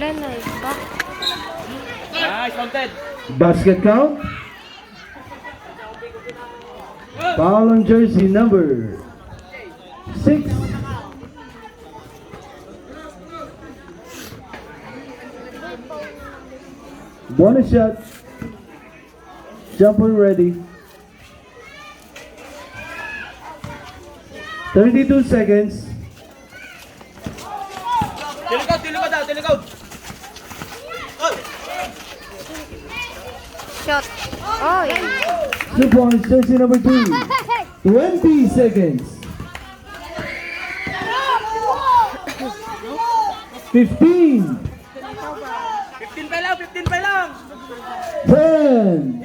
Nice, counted. Basket count. Foul on jersey number 6. Bonus shot. Jumper ready. 32 seconds. Tilikod. Shot. Oh, 2 points, jersey number 2. 20 seconds. 15. 15 pa lang. 10.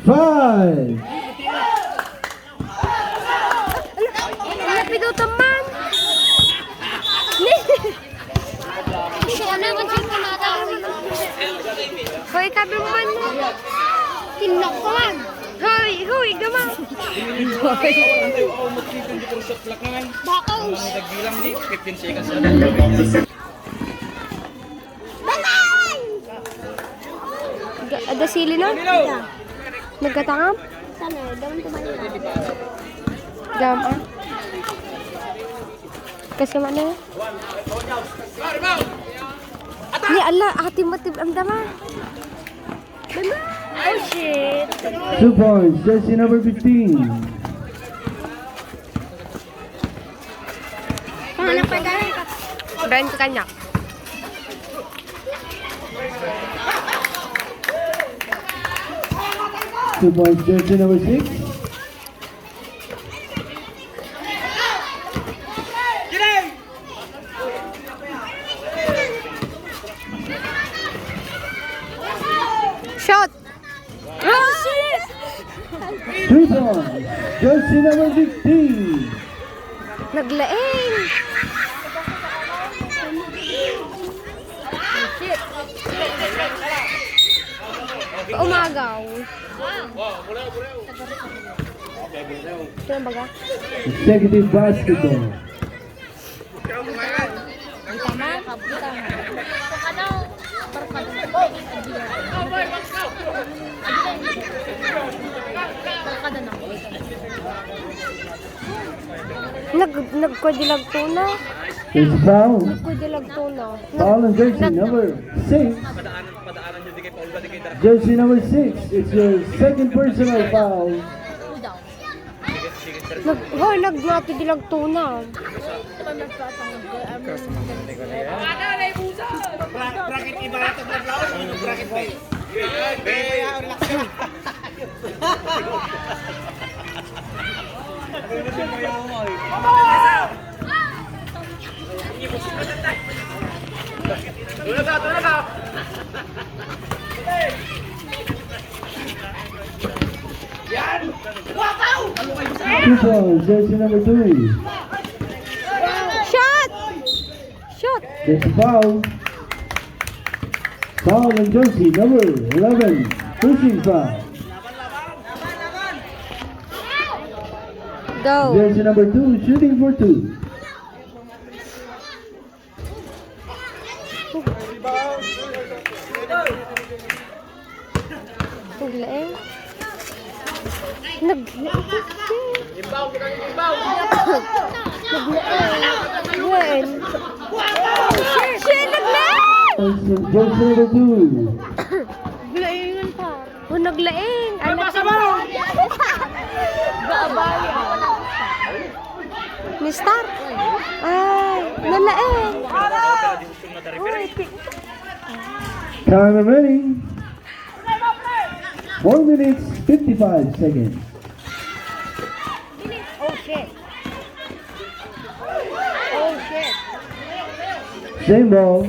5. Lapido teman. Siya na man siya kumatawa. Hoy, kabi mo man. Tinok ko man. Hoy, gaman. Bakaw. Nagbilang ni 15 seconds. Ada sili na? Nagkatangam? Sana, daman tumayo. Gam, ah? Kasi mana? Ni Allah, hati matib amdama. Oh shit. 2 points, jersey number 15. Pangalan pa dahil ka. Brand ka kanya. Two points, jersey number 6. Shot. Oh shit. 3 points, jersey number 15. Naglaing. Umagaw. Ito ang baga. Executive basketball. Nagkodilag tuna. Is foul. Nagkodilag tuna. Foul on jersey number 6. Jersey number 6. It's your second personal foul. Nagmatidilag tuna. Bracket ibarat ang naglaon. Anong bracket ba? Tulog ka! Yan! Wakaw! 2 points, jersey number 3. Shot! Shot! There's a foul. Foul on jersey number 11. Pushing foul. Go! Jersey number 2, shooting for 2. Naglaing. Imbaw! Naglaing. Shit! Naglaing! Jersey number 2. Naglaingan pa. Oh, naglaing. Anak Pasa mo! Baabaya. Mister? Ay, nalaing. Time remaining. 4 minutes, 55 seconds. Oh shit. Oh shit. Same ball.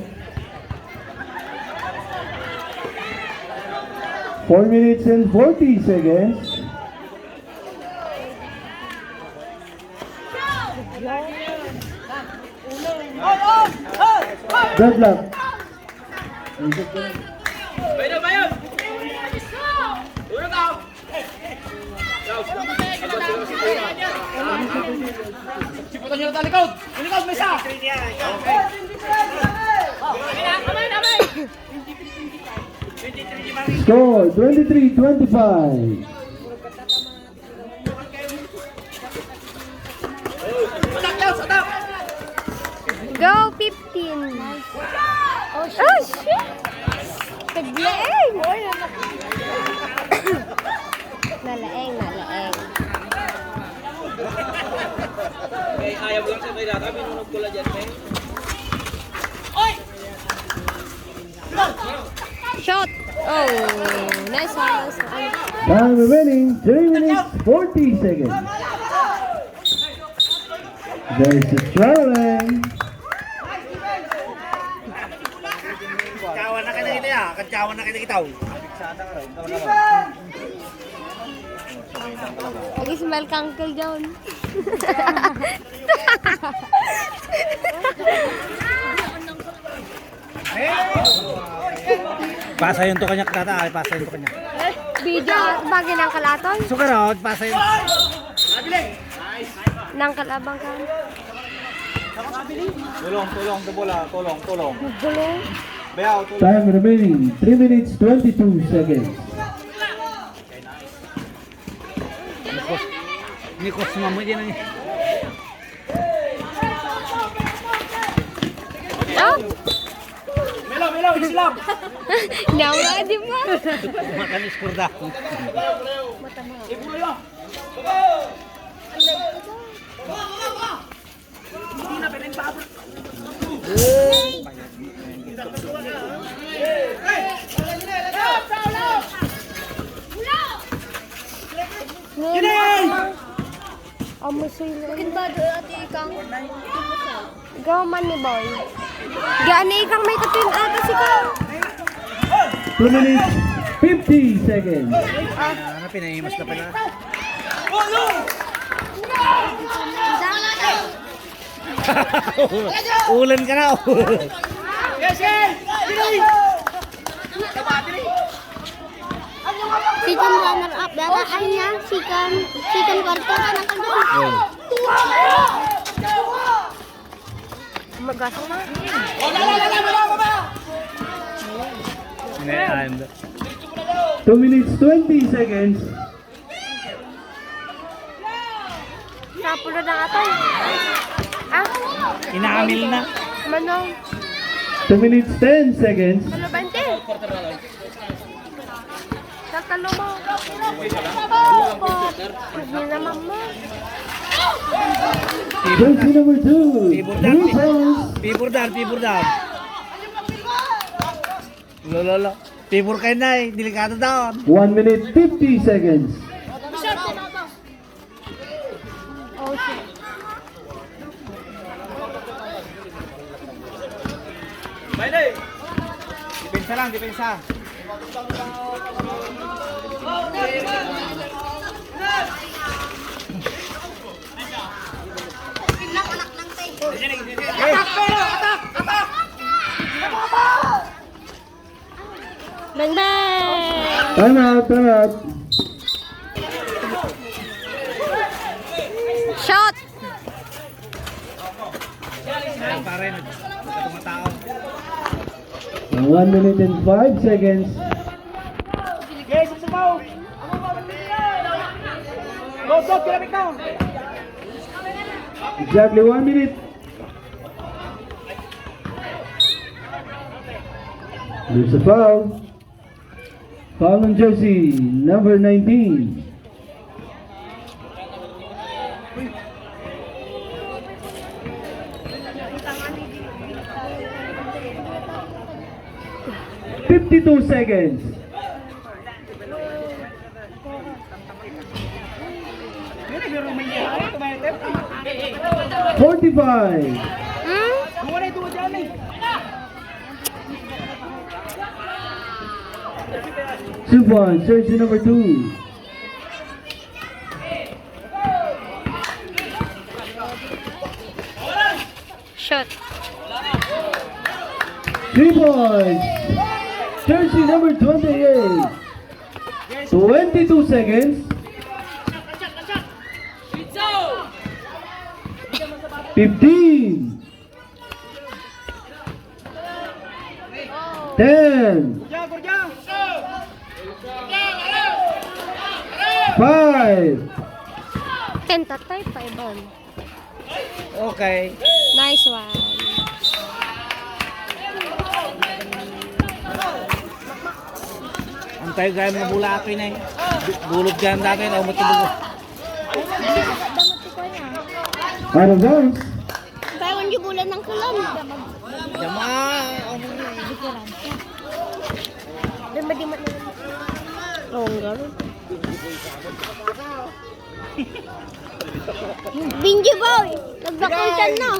4 minutes and 40 seconds. Good luck. Bayan! Tulog ka! Siputan nyo na talikod! Talikod, may isa! Score 23-25. Go 15. Oh shit! Naglaeng! Nalaeng. Okay, ayaw lang sa kay Data. Binunog ko lang dyan, eh. Shot! Oh, nice. Time remaining 3 minutes 40 seconds. There's a traveling. Kawan na kita kita ya. Kawan na kita kita. Lagi smell ka Uncle John. Pasa yun to kanya Tata, ay pasa yun to kanya. Video bagay ng kalaton. Sukarot, pasa yun. Nang kalabang ka. Tulong, bola, tulong. Bulong. Bayaw, tulong. Time remaining 3 minutes 22 seconds. Nikos mama dyan na niya. Oh! Melo, Islam! Nawa di ba? Makan iskurda. Ibulo yun! Hindi na, piling pa. Ginay! Amo sila. Kin ba do ati ikang? Gaman ni boy. Gani ikang may kapin ata si ka. 2 minutes 50 seconds. Ano pinaimas na pala? Ulan ka na. Yes! Sikan runner up data kanya sikan quarter anak kan. Magasang na. Inaan. 2 minutes 20 seconds. Napulo na atay. Ah? Inaamil na. Manong. 2 minutes 10 seconds. Ano ba ente? Tatalo mo. Hindi naman mo. Jersey number 2. Blue Pants. Pibur down. Lolo. Pibur kayo na eh. Delikado down. 1 minute 50 seconds. Oh shit. Bailey! Depensa lang, depensa. Bang bang. Time out. Shot. Pare, tumatao. 1 minute and 5 seconds. Yes, sumaw! Go, kilapit na! Exactly 1 minute. There's a foul. Foul on jersey number 19. $52 seconds. $45. Two points, jersey number 2. Shot. 3 points, jersey number 28. 22 seconds. 15. 10. 5. 10 tatay, 5 on. Okay. Nice one. Antay gaya mga bulato na eh. Dulog dyan dati na umatibugo. Out of bounds. Bayan yung bulan ng kulan. Jama. Dima-dima na. Longgar. Binji boy! Nagbakuntan na.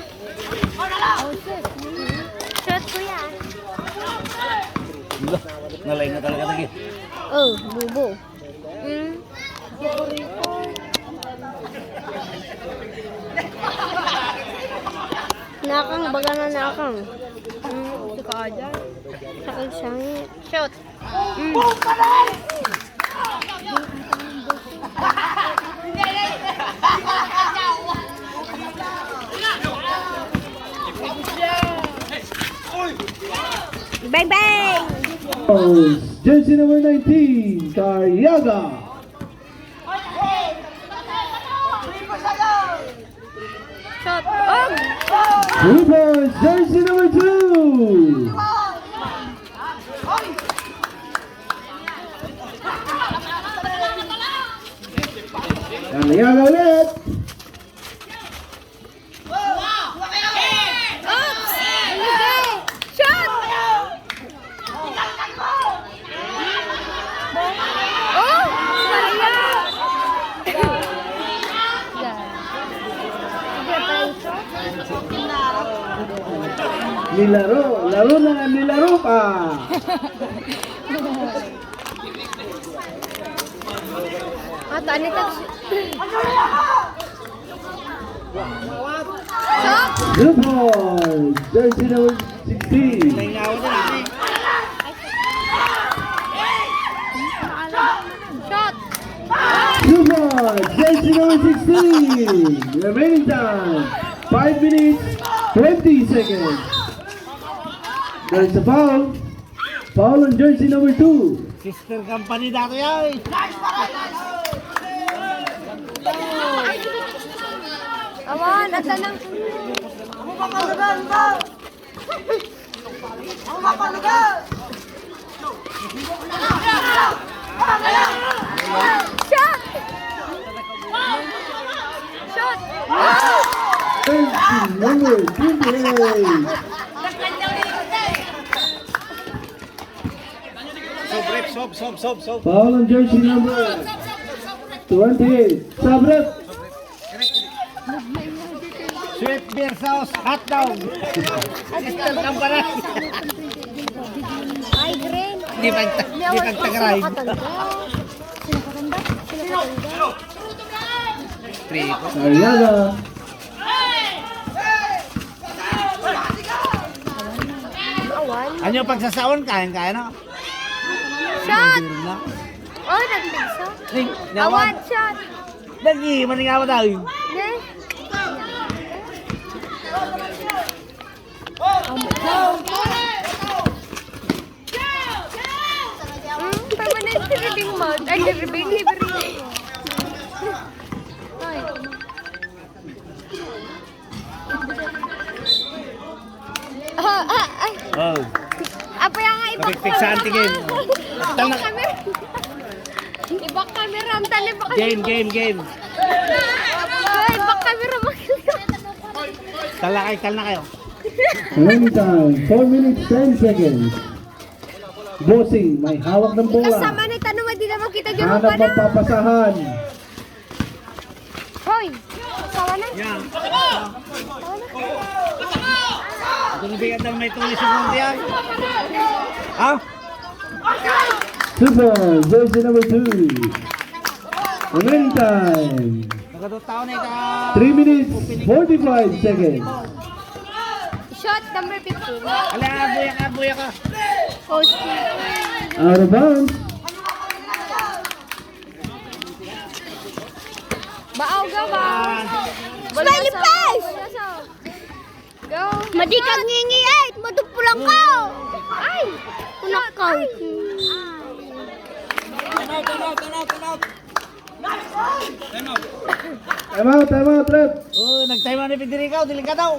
Shot ko yan. Nalay na talaga lagi. Oh, bubo. Nakang, baga na nakang. Suka ka dyan. Sakal sangit. Shot. Bang bang! Jersey number 19, Carriaga. Shot. Oh! 3 points, jersey number 2. Carriaga ulit. Shot! Oh! Laro na nga nilaro pa. Tani ka. Good points, jersey number 16. Ngaw na eh. Shot! Good points, jersey number 16. Remaining time, 5 minutes, 20 seconds. There's a foul. Foul on jersey number 2. Sister company dati yan. Awan, asa nang... Shot! Shot! Jersey number 28. Sob. Foul on jersey number 28. Sabrep. Sweet beer sauce, hot dog. Sister company. Ay, green. Di pagtagaray. Carriaga. Awan. Ano yung pagsasawan? Kaya na? Shot! Na. Oh, nagpisa. Nawan. Awan, shot. Lagi, maningawa tayo. Yes. Permanent ribbing mode. Ay, ribbing libre. Ay. Ay. Oh. Apa yang nga ibak Kapit-pik sa antigin. Ibak camera. Ibak camera. Ang tali ibak camera. Game. Ay, ibak camera. Tal na kayo. Remaining time, 4 minutes, 10 seconds. Bossing, may hawak ng bola. Kasama ni tanong, hindi naman kita dyan Hanap pa na. magpapasahan. Hoy, sawa na. Yan. Sawa na. Ito nabigat na may tulis yung mga yan. Ha? Super, jersey number 2. Remaining time, Nagkatong tao na ito. 3 minutes, 45 seconds. Shot number 15. Ala, buya ka. Post. Out of bounds. Baaw ka ba? Smiley face! Go. Madikag ngingi ay. Madupulang ka. Ay. Punak ka. Time out, ref. Oh, nag-time ni Federico, dili ka daw.